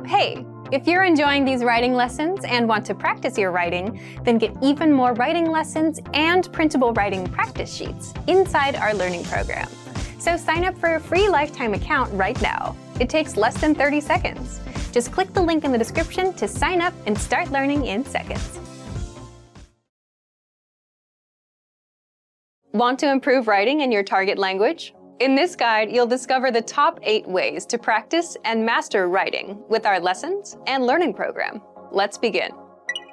Hey, if you're enjoying these writing lessons and want to practice your writing, then get even more writing lessons and printable writing practice sheets inside our learning program. So sign up for a free lifetime account right now. It takes less than 30 seconds. Just click the link in the description to sign up and start learning in seconds. Want to improve writing in your target language? In this guide, you'll discover the top 8 ways to practice and master writing with our lessons and learning program. Let's begin.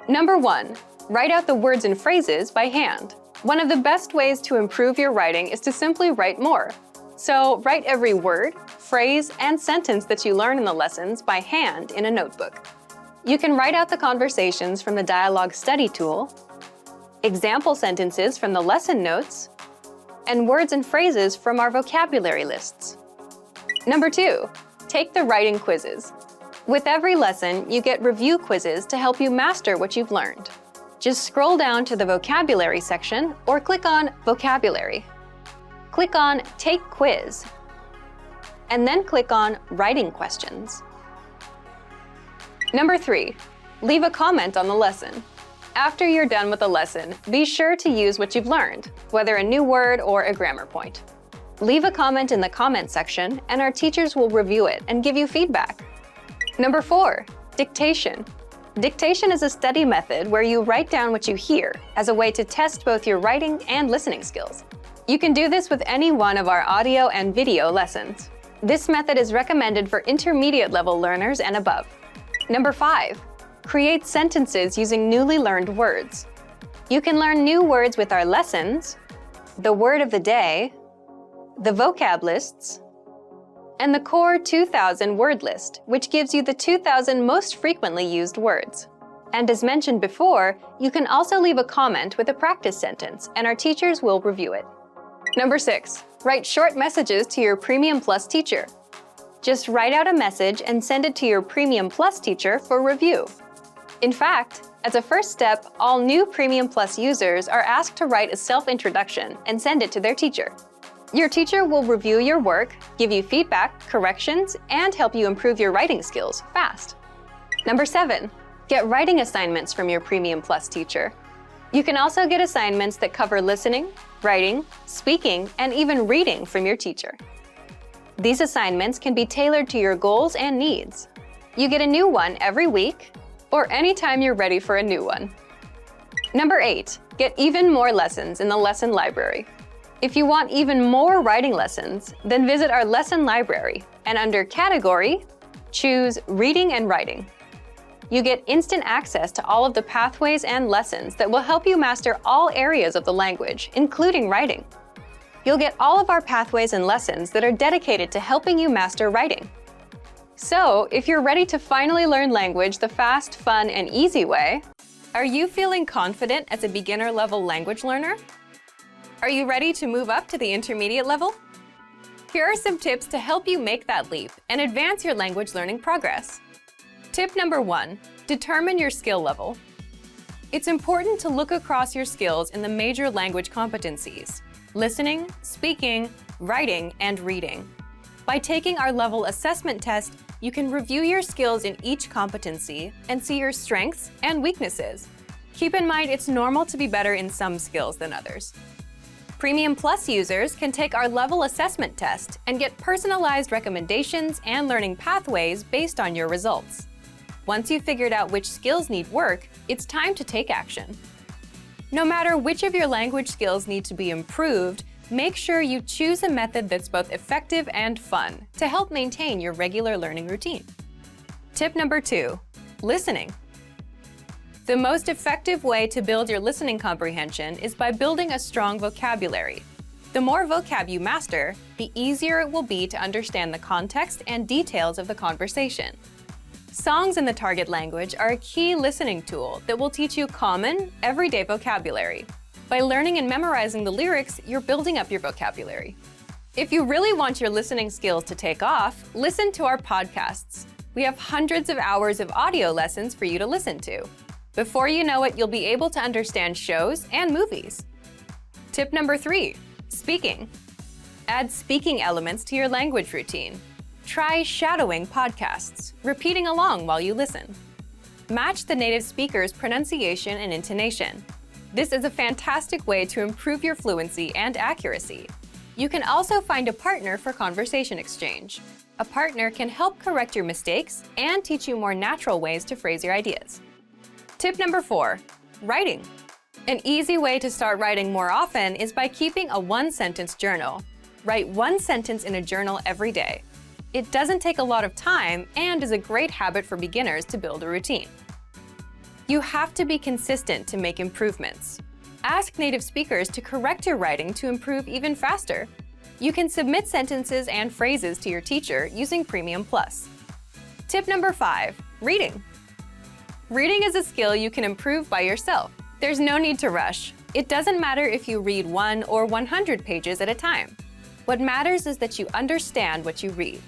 Number 1, write out the words and phrases by hand. One of the best ways to improve your writing is to simply write more. So write every word, phrase, and sentence that you learn in the lessons by hand in a notebook. You can write out the conversations from the dialogue study tool, example sentences from the lesson notes, and words and phrases from our vocabulary lists. Number 2, take the writing quizzes. With every lesson, you get review quizzes to help you master what you've learned. Just scroll down to the vocabulary section or click on Vocabulary. Click on Take Quiz, and then click on Writing Questions. Number 3, leave a comment on the lesson. After you're done with the lesson, be sure to use what you've learned, whether a new word or a grammar point. Leave a comment in the comment section, and our teachers will review it and give you feedback. Number 4, dictation. Dictation is a study method where you write down what you hear as a way to test both your writing and listening skills. You can do this with any one of our audio and video lessons. This method is recommended for intermediate level learners and above. Number 5, create sentences using newly learned words. You can learn new words with our lessons, the word of the day, the vocab lists, and the core 2000 word list, which gives you the 2000 most frequently used words. And as mentioned before, you can also leave a comment with a practice sentence, and our teachers will review it. Number 6, write short messages to your Premium Plus teacher. Just write out a message and send it to your Premium Plus teacher for review. In fact, as a first step, all new Premium Plus users are asked to write a self-introduction and send it to their teacher. Your teacher will review your work, give you feedback, corrections, and help you improve your writing skills fast. Number 7, get writing assignments from your Premium Plus teacher. You can also get assignments that cover listening, writing, speaking, and even reading from your teacher. These assignments can be tailored to your goals and needs. You get a new one every week, or anytime you're ready for a new one. Number 8, get even more lessons in the lesson library. If you want even more writing lessons, then visit our lesson library, and under Category, choose Reading and Writing. You get instant access to all of the pathways and lessons that will help you master all areas of the language, including writing. You'll get all of our pathways and lessons that are dedicated to helping you master writing. So, if you're ready to finally learn language the fast, fun, and easy way, are you feeling confident as a beginner-level language learner? Are you ready to move up to the intermediate level? Here are some tips to help you make that leap and advance your language learning progress. Tip number 1, determine your skill level. It's important to look across your skills in the major language competencies: listening, speaking, writing, and reading. By taking our level assessment test, you can review your skills in each competency and see your strengths and weaknesses. Keep in mind it's normal to be better in some skills than others. Premium Plus users can take our level assessment test and get personalized recommendations and learning pathways based on your results. Once you've figured out which skills need work, it's time to take action. No matter which of your language skills need to be improved, make sure you choose a method that's both effective and fun to help maintain your regular learning routine. Tip number 2, listening. The most effective way to build your listening comprehension is by building a strong vocabulary. The more vocab you master, the easier it will be to understand the context and details of the conversation. Songs in the target language are a key listening tool that will teach you common, everyday vocabulary. By learning and memorizing the lyrics, you're building up your vocabulary. If you really want your listening skills to take off, listen to our podcasts. We have hundreds of hours of audio lessons for you to listen to. Before you know it, you'll be able to understand shows and movies. Tip number 3, speaking. Add speaking elements to your language routine. Try shadowing podcasts, repeating along while you listen. Match the native speaker's pronunciation and intonation. This is a fantastic way to improve your fluency and accuracy. You can also find a partner for conversation exchange. A partner can help correct your mistakes and teach you more natural ways to phrase your ideas. Tip number 4, writing. An easy way to start writing more often is by keeping a one-sentence journal. Write one sentence in a journal every day. It doesn't take a lot of time and is a great habit for beginners to build a routine. You have to be consistent to make improvements. Ask native speakers to correct your writing to improve even faster. You can submit sentences and phrases to your teacher using Premium Plus. Tip number 5, reading. Reading is a skill you can improve by yourself. There's no need to rush. It doesn't matter if you read 1 or 100 pages at a time. What matters is that you understand what you read.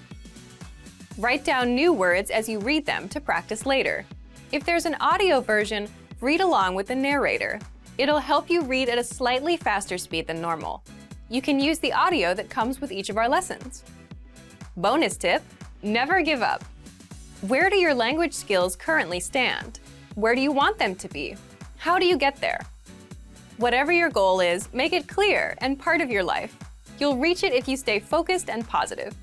Write down new words as you read them to practice later. If there's an audio version, read along with the narrator. It'll help you read at a slightly faster speed than normal. You can use the audio that comes with each of our lessons. Bonus tip, never give up. Where do your language skills currently stand? Where do you want them to be? How do you get there? Whatever your goal is, make it clear and part of your life. You'll reach it if you stay focused and positive.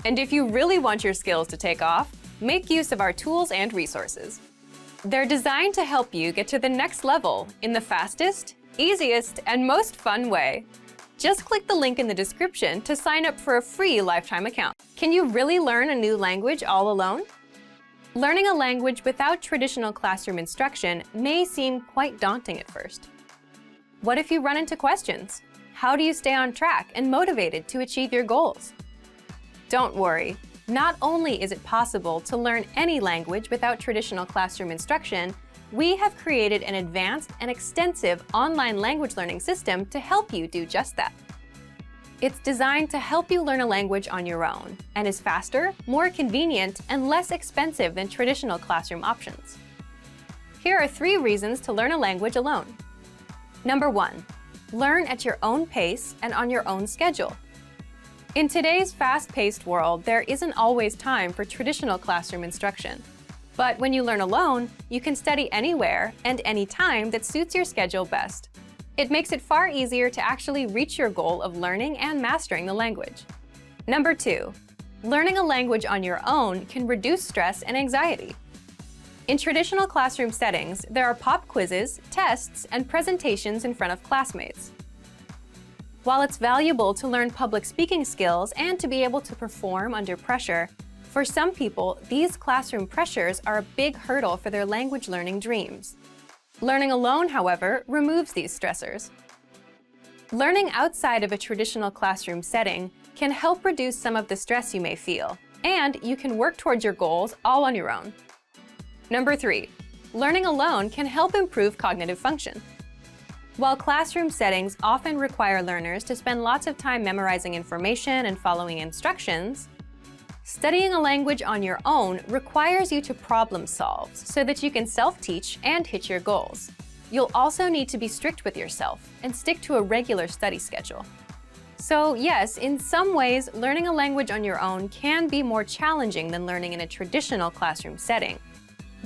And if you really want your skills to take off, make use of our tools and resources. They're designed to help you get to the next level in the fastest, easiest, and most fun way. Just click the link in the description to sign up for a free lifetime account. Can you really learn a new language all alone? Learning a language without traditional classroom instruction may seem quite daunting at first. What if you run into questions? How do you stay on track and motivated to achieve your goals? Don't worry. Not only is it possible to learn any language without traditional classroom instruction, we have created an advanced and extensive online language learning system to help you do just that. It's designed to help you learn a language on your own and is faster, more convenient, and less expensive than traditional classroom options. Here are 3 reasons to learn a language alone. Number 1, learn at your own pace and on your own schedule. In today's fast-paced world, there isn't always time for traditional classroom instruction. But when you learn alone, you can study anywhere and anytime that suits your schedule best. It makes it far easier to actually reach your goal of learning and mastering the language. Number 2, learning a language on your own can reduce stress and anxiety. In traditional classroom settings, there are pop quizzes, tests, and presentations in front of classmates. While it's valuable to learn public speaking skills and to be able to perform under pressure, for some people, these classroom pressures are a big hurdle for their language learning dreams. Learning alone, however, removes these stressors. Learning outside of a traditional classroom setting can help reduce some of the stress you may feel, and you can work towards your goals all on your own. Number 3, learning alone can help improve cognitive function. While classroom settings often require learners to spend lots of time memorizing information and following instructions, studying a language on your own requires you to problem solve so that you can self-teach and hit your goals. You'll also need to be strict with yourself and stick to a regular study schedule. So yes, in some ways, learning a language on your own can be more challenging than learning in a traditional classroom setting.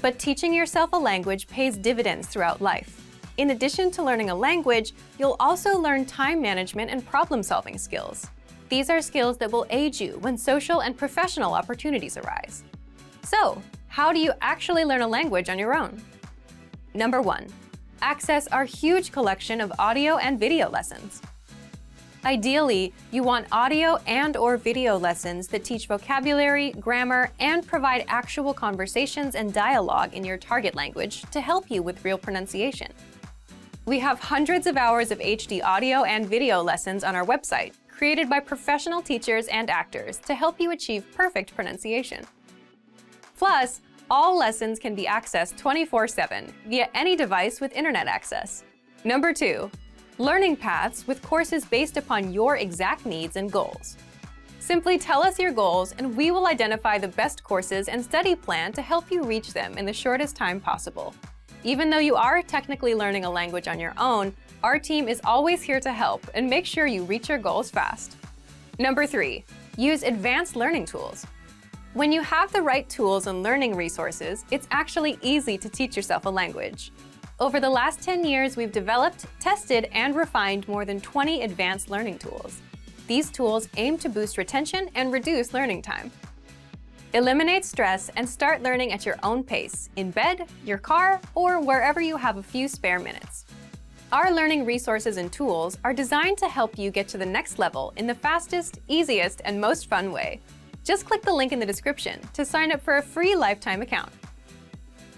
But teaching yourself a language pays dividends throughout life. In addition to learning a language, you'll also learn time management and problem-solving skills. These are skills that will aid you when social and professional opportunities arise. So, how do you actually learn a language on your own? Number 1, access our huge collection of audio and video lessons. Ideally, you want audio and/or video lessons that teach vocabulary, grammar, and provide actual conversations and dialogue in your target language to help you with real pronunciation. We have hundreds of hours of HD audio and video lessons on our website, created by professional teachers and actors to help you achieve perfect pronunciation. Plus, all lessons can be accessed 24/7 via any device with internet access. Number 2, learning paths with courses based upon your exact needs and goals. Simply tell us your goals and we will identify the best courses and study plan to help you reach them in the shortest time possible. Even though you are technically learning a language on your own, our team is always here to help and make sure you reach your goals fast. Number 3, use advanced learning tools. When you have the right tools and learning resources, it's actually easy to teach yourself a language. Over the last 10 years, we've developed, tested, and refined more than 20 advanced learning tools. These tools aim to boost retention and reduce learning time. Eliminate stress and start learning at your own pace, in bed, your car, or wherever you have a few spare minutes. Our learning resources and tools are designed to help you get to the next level in the fastest, easiest, and most fun way. Just click the link in the description to sign up for a free lifetime account.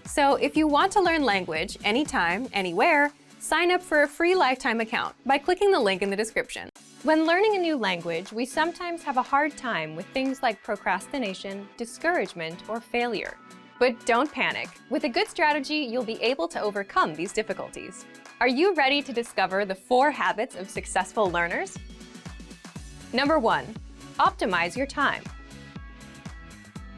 So if you want to learn language anytime, anywhere, sign up for a free lifetime account by clicking the link in the description. When learning a new language, we sometimes have a hard time with things like procrastination, discouragement, or failure. But don't panic. With a good strategy, you'll be able to overcome these difficulties. Are you ready to discover the 4 habits of successful learners? Number 1, optimize your time.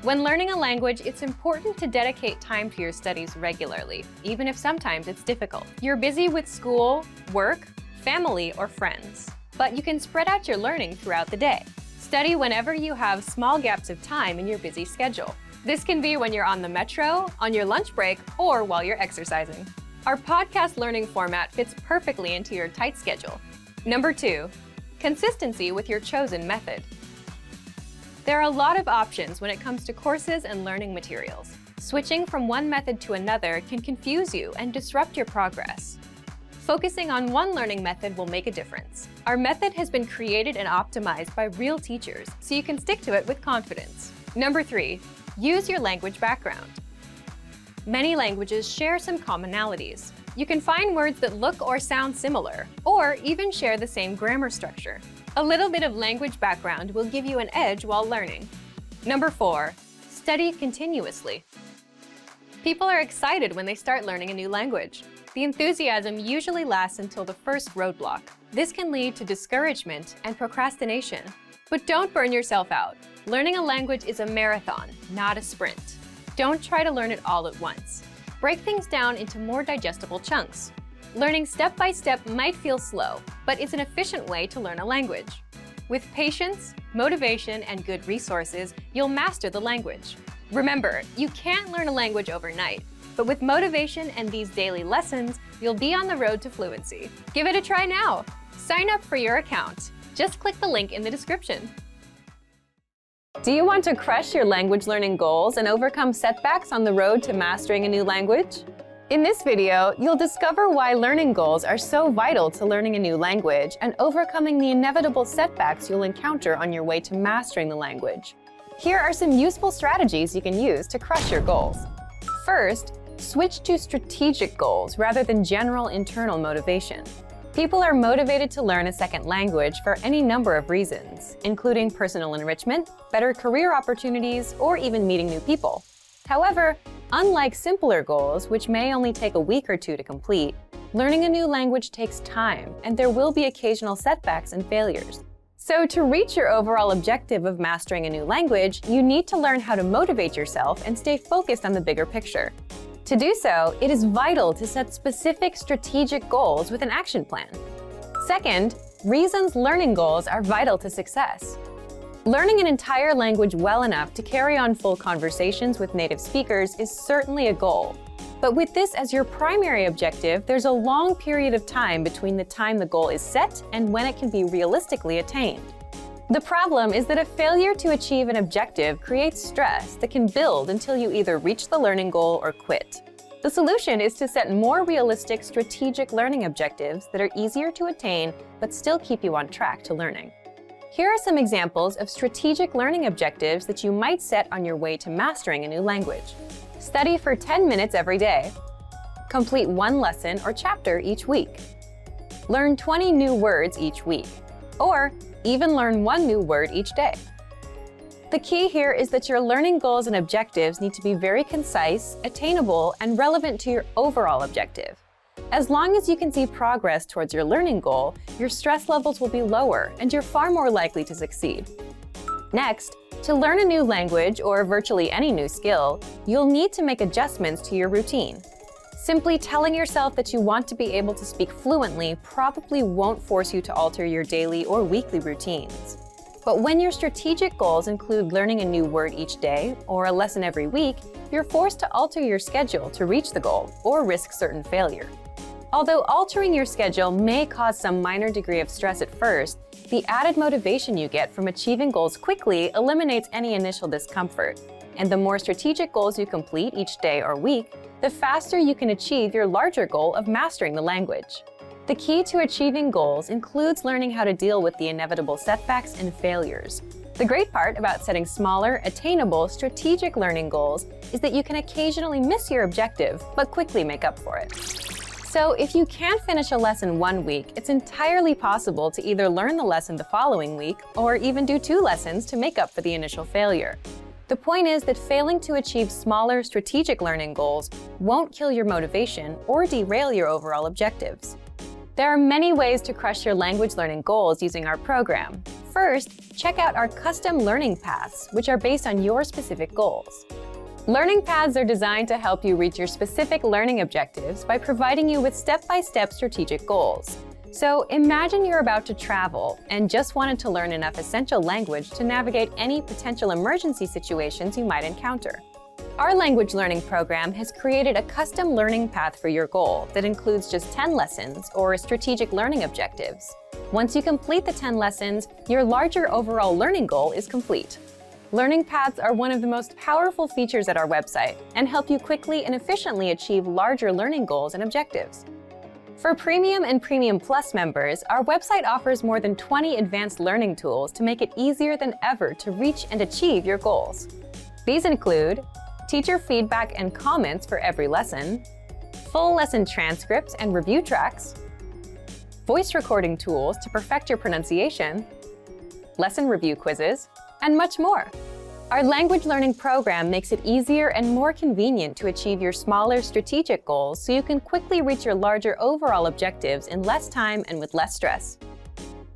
When learning a language, it's important to dedicate time to your studies regularly, even if sometimes it's difficult. You're busy with school, work, family, or friends, but you can spread out your learning throughout the day. Study whenever you have small gaps of time in your busy schedule. This can be when you're on the metro, on your lunch break, or while you're exercising. Our podcast learning format fits perfectly into your tight schedule. Number 2, consistency with your chosen method. There are a lot of options when it comes to courses and learning materials. Switching from one method to another can confuse you and disrupt your progress. Focusing on one learning method will make a difference. Our method has been created and optimized by real teachers, so you can stick to it with confidence. Number 3, use your language background. Many languages share some commonalities. You can find words that look or sound similar, or even share the same grammar structure. A little bit of language background will give you an edge while learning. Number 4, study continuously. People are excited when they start learning a new language. The enthusiasm usually lasts until the first roadblock. This can lead to discouragement and procrastination. But don't burn yourself out. Learning a language is a marathon, not a sprint. Don't try to learn it all at once. Break things down into more digestible chunks. Learning step by step might feel slow, but it's an efficient way to learn a language. With patience, motivation, and good resources, you'll master the language. Remember, you can't learn a language overnight, but with motivation and these daily lessons, you'll be on the road to fluency. Give it a try now. Sign up for your account. Just click the link in the description. Do you want to crush your language learning goals and overcome setbacks on the road to mastering a new language? In this video, you'll discover why learning goals are so vital to learning a new language and overcoming the inevitable setbacks you'll encounter on your way to mastering the language. Here are some useful strategies you can use to crush your goals. First, switch to strategic goals rather than general internal motivation. People are motivated to learn a second language for any number of reasons, including personal enrichment, better career opportunities, or even meeting new people. However, unlike simpler goals, which may only take a week or 2 to complete, learning a new language takes time, and there will be occasional setbacks and failures. So to reach your overall objective of mastering a new language, you need to learn how to motivate yourself and stay focused on the bigger picture. To do so, it is vital to set specific strategic goals with an action plan. Second, reasons learning goals are vital to success. Learning an entire language well enough to carry on full conversations with native speakers is certainly a goal. But with this as your primary objective, there's a long period of time between the time the goal is set and when it can be realistically attained. The problem is that a failure to achieve an objective creates stress that can build until you either reach the learning goal or quit. The solution is to set more realistic strategic learning objectives that are easier to attain but still keep you on track to learning. Here are some examples of strategic learning objectives that you might set on your way to mastering a new language. Study for 10 minutes every day. Complete 1 lesson or chapter each week. Learn 20 new words each week. Or even learn 1 new word each day. The key here is that your learning goals and objectives need to be very concise, attainable, and relevant to your overall objective. As long as you can see progress towards your learning goal, your stress levels will be lower and you're far more likely to succeed. Next, to learn a new language or virtually any new skill, you'll need to make adjustments to your routine. Simply telling yourself that you want to be able to speak fluently probably won't force you to alter your daily or weekly routines. But when your strategic goals include learning a new word each day or a lesson every week, you're forced to alter your schedule to reach the goal or risk certain failure. Although altering your schedule may cause some minor degree of stress at first, the added motivation you get from achieving goals quickly eliminates any initial discomfort. And the more strategic goals you complete each day or week, the faster you can achieve your larger goal of mastering the language. The key to achieving goals includes learning how to deal with the inevitable setbacks and failures. The great part about setting smaller, attainable, strategic learning goals is that you can occasionally miss your objective, but quickly make up for it. So if you can't finish a lesson one week, it's entirely possible to either learn the lesson the following week or even do 2 lessons to make up for the initial failure. The point is that failing to achieve smaller, strategic learning goals won't kill your motivation or derail your overall objectives. There are many ways to crush your language learning goals using our program. First, check out our custom learning paths, which are based on your specific goals. Learning paths are designed to help you reach your specific learning objectives by providing you with step-by-step strategic goals. So imagine you're about to travel and just wanted to learn enough essential language to navigate any potential emergency situations you might encounter. Our language learning program has created a custom learning path for your goal that includes just 10 lessons or strategic learning objectives. Once you complete the 10 lessons, your larger overall learning goal is complete. Learning paths are one of the most powerful features at our website and help you quickly and efficiently achieve larger learning goals and objectives. For Premium and Premium Plus members, our website offers more than 20 advanced learning tools to make it easier than ever to reach and achieve your goals. These include teacher feedback and comments for every lesson, full lesson transcripts and review tracks, voice recording tools to perfect your pronunciation, lesson review quizzes, and much more. Our language learning program makes it easier and more convenient to achieve your smaller strategic goals so you can quickly reach your larger overall objectives in less time and with less stress.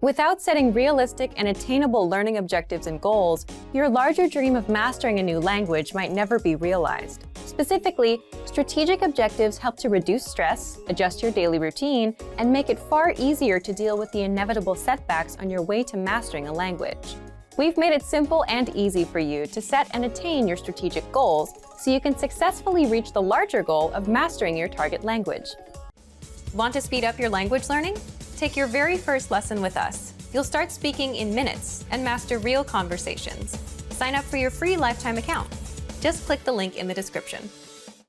Without setting realistic and attainable learning objectives and goals, your larger dream of mastering a new language might never be realized. Specifically, strategic objectives help to reduce stress, adjust your daily routine, and make it far easier to deal with the inevitable setbacks on your way to mastering a language. We've made it simple and easy for you to set and attain your strategic goals so you can successfully reach the larger goal of mastering your target language. Want to speed up your language learning? Take your very first lesson with us. You'll start speaking in minutes and master real conversations. Sign up for your free lifetime account. Just click the link in the description.